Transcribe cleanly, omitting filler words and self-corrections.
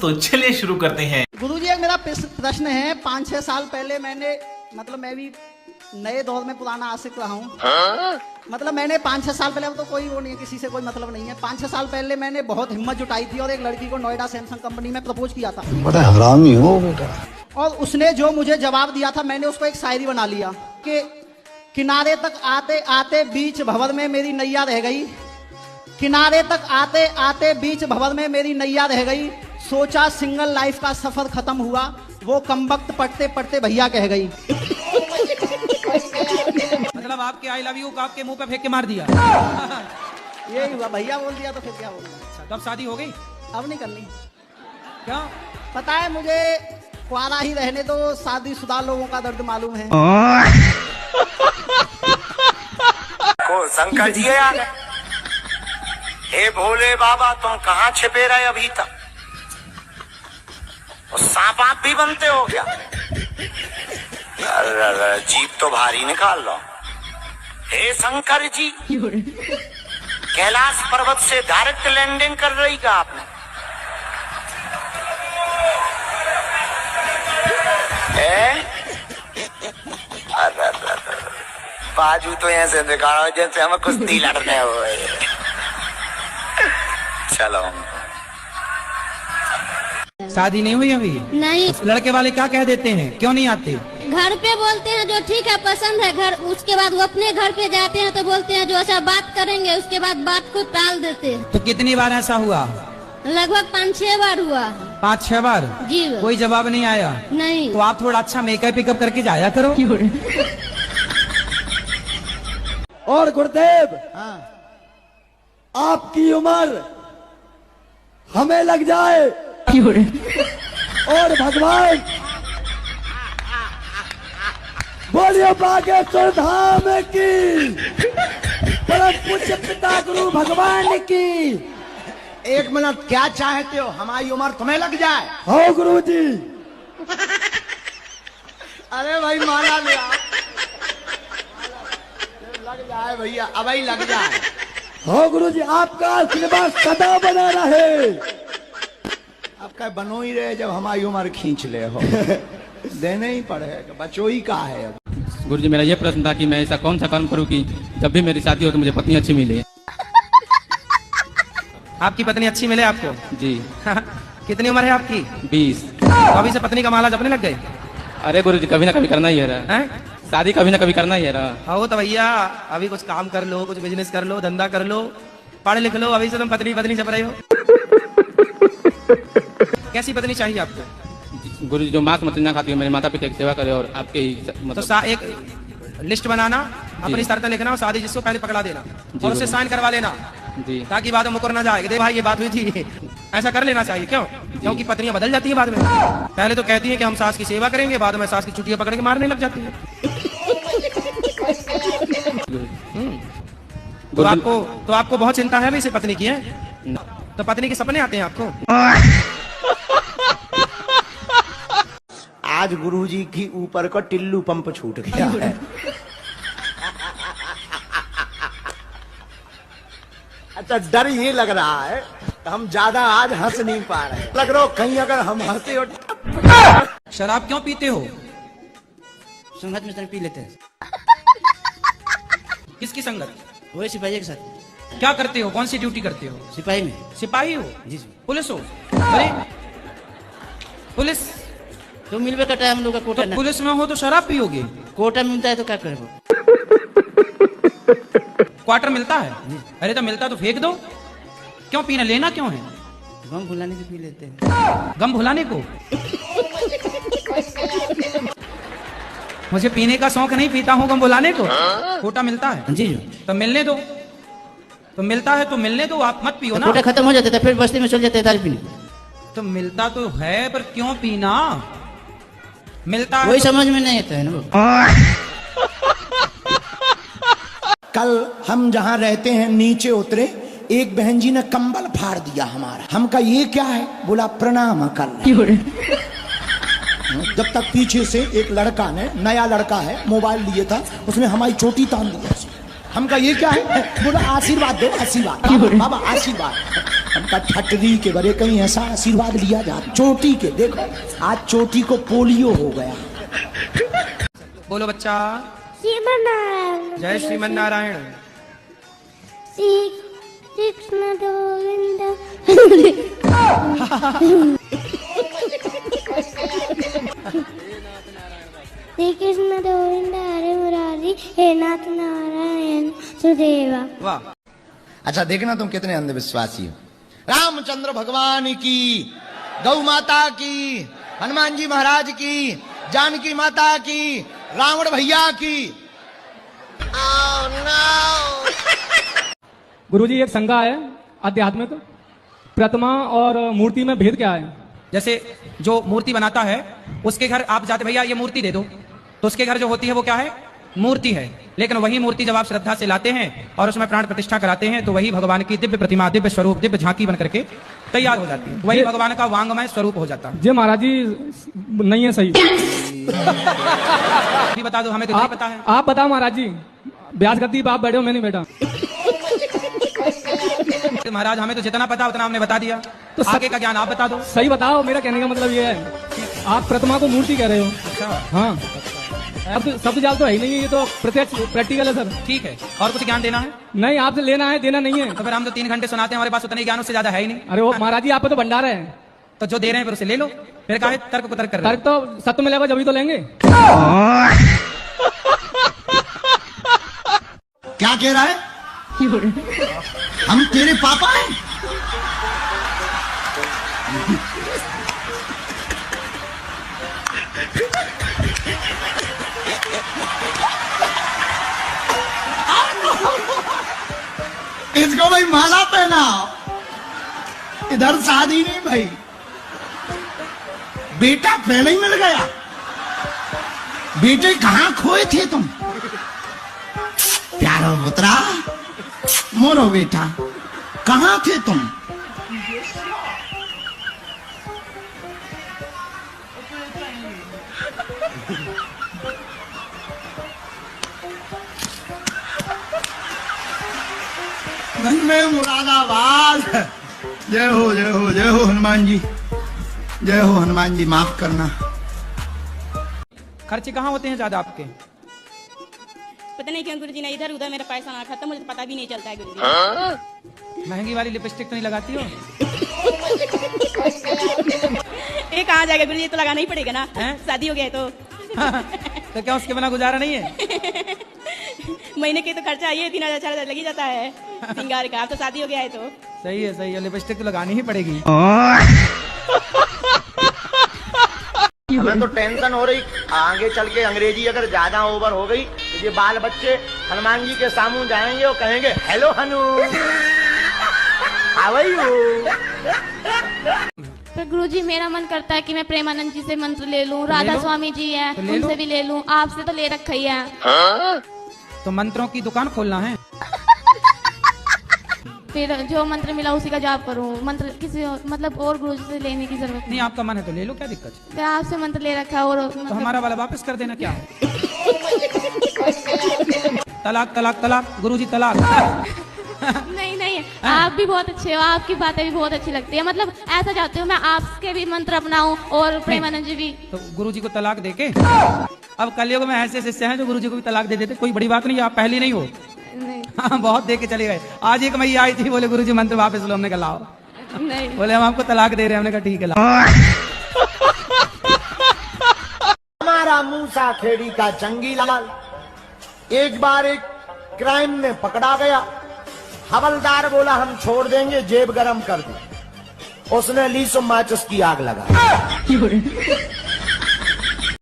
तो चलिए शुरू करते हैं। गुरुजी एक मेरा प्रश्न है। 5-6 साल पहले मैंने मैं भी नए दौर में पुराना आशिक रहा हूँ। मैंने 5-6 साल पहले, अब तो कोई वो नहीं है, किसी से कोई मतलब नहीं है। 5-6 साल पहले मैंने बहुत हिम्मत जुटाई थी और एक लड़की को नोएडा सैमसंग कंपनी में प्रपोज किया था। बड़ा हरामी हो बेटा। और उसने जो मुझे जवाब दिया था, मैंने उसको एक शायरी बना लिया कि किनारे तक आते आते बीच भंवर में मेरी नैया रह गई। किनारे तक आते आते बीच भंवर में मेरी नैया रह गई। सोचा सिंगल लाइफ का सफर खत्म हुआ, वो कमबख्त पढ़ते पढ़ते भैया कह गई। मतलब आपके आई लव यू को आपके मुंह पे फेंक के मार दिया। यही हुआ, भैया बोल दिया तो फिर क्या बोलना। अच्छा, कब शादी हो गई? अब नहीं करनी। क्या पता है मुझे, कुआरा ही रहने दो, शादीशुदा लोगों का दर्द मालूम है। को शंकर जी आ गए। हे भोले बाबा, तुम कहाँ छिपे रहे अभी तक? और सांप आप भी बनते हो क्या? जीप तो भारी निकाल लो। हे शंकर जी, कैलाश पर्वत से डायरेक्ट लैंडिंग कर रही का आपने? बाजू तो ऐसे दिखा रहा हो जैसे हमें कुश्ती लड़ने हुए। चलो, शादी नहीं हुई अभी? नहीं। लड़के वाले क्या कह देते हैं, क्यों नहीं आते? घर पे बोलते हैं जो ठीक है, पसंद है घर, उसके बाद वो अपने घर पे जाते हैं तो बोलते हैं जो ऐसा बात करेंगे, उसके बाद बात को टाल देते हैं। तो कितनी बार ऐसा हुआ? लगभग 5-6 बार हुआ। 5-6 बार? जी। कोई जवाब नहीं आया? नहीं। तो आप थोड़ा अच्छा मेकअप पिकअप करके जाया करो। और गुरुदेव, आपकी उम्र हमें लग जाए और भगवान बोलिए बागेश्वर धाम की, परम पूज्य पिता गुरु भगवान की। एक मिनट, क्या चाहते हो? हमारी उम्र तुम्हें लग जाए? हो गुरु जी। अरे भाई माना लिया, लग जाए भैया, अब ही लग जाए। हो गुरु जी, आपका आशीर्वाद सदा बना रहे। अब क्या बनो ही रहे, जब हमारी उम्र खींच ले हो। देने ही पड़ेगा, बचोई का है। अब गुरु जी, मेरा ये प्रश्न था कि मैं ऐसा कौन सा काम करूं कि जब भी मेरी शादी हो तो मुझे पत्नी अच्छी मिले। आपकी पत्नी अच्छी मिले आपको? जी। कितनी उम्र है आपकी? 20। तो अभी से पत्नी का माला जपने लग गए? अरे गुरु जी, कभी ना कभी करना ही है रहा। शादी कभी ना कभी करना ही है रहा। हो तो भैया अभी कुछ काम कर लो, कुछ बिजनेस कर लो, धंधा कर लो, पढ़ लिख लो। अभी से तुम पत्नी पत्नी जप रहे हो। कैसी पत्नी चाहिए आपको? गुरु जी, जो मांस मछली ना खाती हो, मेरे माता पिता की सेवा करे और आपके ही तो एक लिस्ट बनाना, अपनी शर्तें लिखना और शादी जिसको पहले पकड़ा देना और उससे साइन करवा लेना जी, ताकि बाद में मुकर ना जाए। दे भाई ये बात हुई थी। ऐसा कर लेना चाहिए। क्यों? क्योंकि पत्नियां बदल जाती हैं बाद में। पहले तो कहती हैं कि हम सास की सेवा करेंगे, बाद में सास की चुटियां पकड़ के मारने लग जाती है। तो आपको बहुत चिंता है इसे पत्नी की है? तो पत्नी के सपने आते हैं आपको? आज गुरुजी की ऊपर का टिल्लू पंप छूट गया है। अच्छा, डर ये लग रहा है हम ज्यादा आज हंस नहीं पा रहे। लग रहा हो कहीं अगर हम हंसे और शराब क्यों पीते हो? संगत में पी लेते हैं। किसकी संगत? वो सिपाही के साथ। क्या करते हो? कौन सी ड्यूटी करते हो? सिपाही में। सिपाही हो? जी जी। पुलिस हो? अरे पुलिस तो मिलवे का टाइम हम लोग का कोटा तो पुलिस में हो तो शराब पियोगे? कोटा मिलता है तो क्या करें? क्वार्टर मिलता है? अरे तो मिलता तो फेंक दो। क्यों पीना? लेना क्यों है? गम भुलाने के पी लेते हैं। गम भुलाने को? मुझे पीने का शौक नहीं, पीता हूँ गम भुलाने को। कोटा मिलता है? जी जी। तो मिलने दो। तो मिलता है तो मिलने दो, आप मत पियो ना। कोटा खत्म हो जाता है फिर बस्ती में चल जाते हैं दारू पीने। तो मिलता तो है पर क्यों पीना? मिलता है वही तो... समझ में नहीं आता है ना। कल हम जहाँ रहते हैं नीचे उतरे, एक बहन जी ने कंबल फाड़ दिया हमारा। हम कहा ये क्या है? बोला प्रणाम कर। जब तक पीछे से एक लड़का ने, नया लड़का है, मोबाइल लिए था, उसने हमारी चोटी तान दिया। हमका ये क्या है? बोला आशीर्वाद दो, आशीर्वाद बाबा आशीर्वाद। हमका ठटरी के बड़े कहीं ऐसा आशीर्वाद लिया जा, चोटी के देखो आज चोटी को पोलियो हो गया। बोलो बच्चा। श्रीमन्नारायण जय श्रीमन नारायण। कृष्ण गोविंद श्री कृष्ण गोविंद हरे मुरारी हे नाथ नारायण सुदेवा। वाह। अच्छा देखना तुम कितने अंधविश्वासी हो। रामचंद्र भगवान की, गौ माता की, हनुमान जी महाराज की, जानकी माता की, रावण भैया की। गुरुजी एक शंका है आध्यात्मिक, प्रतिमा और मूर्ति में भेद क्या है? जैसे जो मूर्ति बनाता है उसके घर आप जाते, भैया ये मूर्ति दे दो, तो उसके घर जो होती है वो क्या है? मूर्ति है। लेकिन वही मूर्ति जब आप श्रद्धा से लाते हैं और उसमें प्राण प्रतिष्ठा कराते हैं तो वही भगवान की दिव्य प्रतिमा, दिव्य स्वरूप, दिव्य झांकी बन करके तैयार हो जाती है। वही भगवान का वांगमय स्वरूप हो जाता है। जी महाराज जी नहीं है सही। भी बता दो, हमें तो नहीं पता है। आप बताओ महाराज जी, ब्याज गद्दी पे आप बैठे हो, मैं नहीं बैठा। महाराज हमें तो जितना पता उतना हमने बता दिया, तो आगे का ज्ञान आप बता दो। सही बताओ, मेरा कहने का मतलब ये है आप प्रतिमा को मूर्ति कह रहे हो। अच्छा हाँ, अब तो शब्द जाल तो है ही नहीं है, ये तो प्रत्यक्ष प्रैक्टिकल है सर। ठीक है, और कुछ ज्ञान देना है? नहीं, आपसे लेना है, देना नहीं है। तो फिर हम तो 3 घंटे सुनाते हैं, हमारे पास उतने ज्ञान उससे ज्यादा है ही नहीं। अरे वो महाराज जी आप पे तो भंडार है, तो जो दे रहे हैं फिर उसे ले लो। फिर कहा तर्क को तर्क कर रहे तर्क तो सत्य मिलेगा जब ही तो लेंगे। क्या कह रहा है? हम तेरे पापा हैं? इसको भाई माला पहनाओ, इधर शादी नहीं भाई, बेटा पहले ही मिल गया। बेटे कहाँ खोए थे तुम? प्यारो पुत्रा, मोरो बेटा, कहाँ थे तुम? में मुरादाबाद। जय हो जय हो जय हो हनुमान जी, जय हो हनुमान जी, माफ करना। खर्चे कहाँ होते हैं ज्यादा आपके? पता नहीं क्यों गुरुजी ने इधर उधर मेरा पैसा ना खत्म, मुझे पता भी नहीं चलता है गुरुजी। महंगी वाली लिपस्टिक तो नहीं लगाती हो? ये कहाँ जाएगा गुरुजी, तो लगाना ही पड़ेगा ना। शादी हो गया है तो। तो क्या उसके बिना गुजारा नहीं है? महीने के तो खर्चा ये 3,000 4,000 लग ही जाता है सिंगार का। अब तो शादी हो गया है तो सही है, लिपस्टिक तो लगानी ही पड़ेगी। हमें तो टेंशन हो रही, आगे चल के अंग्रेजी अगर ज्यादा ओवर हो गई तो ये बाल बच्चे हनुमान जी के सामने जाएंगे और कहेंगे hello Hanu, how are you. पर गुरुजी मेरा मन करता है कि मैं प्रेमानंद जी से मंत्र ले लूं, राधा स्वामी जी है उनसे भी ले लूं, आपसे तो ले रखा ही है। तो मंत्रों की दुकान खोलना है। फिर जो मंत्र मिला उसी का जाप करूं, मंत्र किसी मतलब और गुरुजी से लेने की जरूरत नहीं, आपका मन है तो ले लो, क्या दिक्कत है? फिर आपसे मंत्र ले रखा है और तो हमारा वाला वापस कर देना क्या है? तलाक तलाक तलाक, गुरुजी तलाक। नहीं नहीं, आप भी बहुत अच्छे हो, आपकी बातें भी बहुत अच्छी लगती है। मतलब ऐसा चाहती हूँ मैं आपके भी मंत्र अपनाऊं और प्रेमानंद जी भी। तो गुरुजी को तलाक देके, अब कलयुग में ऐसे शिष्य हैं जो गुरुजी को भी तलाक दे देते, कोई बड़ी बात नहीं, आप पहली नहीं हो। नहीं हाँ, बहुत दे के चले गए। आज एक मैया आई थी, बोले गुरुजी मंत्र वापस लो, हमने कहा लाओ। नहीं, बोले हम आपको तलाक दे रहे हैं, हमने कहा ठीक है लाओ। हमारा मूसा खेड़ी का जंगी लाल एक बार एक क्राइम में पकड़ा गया। हवलदार बोला हम छोड़ देंगे, जेब गरम कर दे। उसने लीसो माचिस की आग लगा।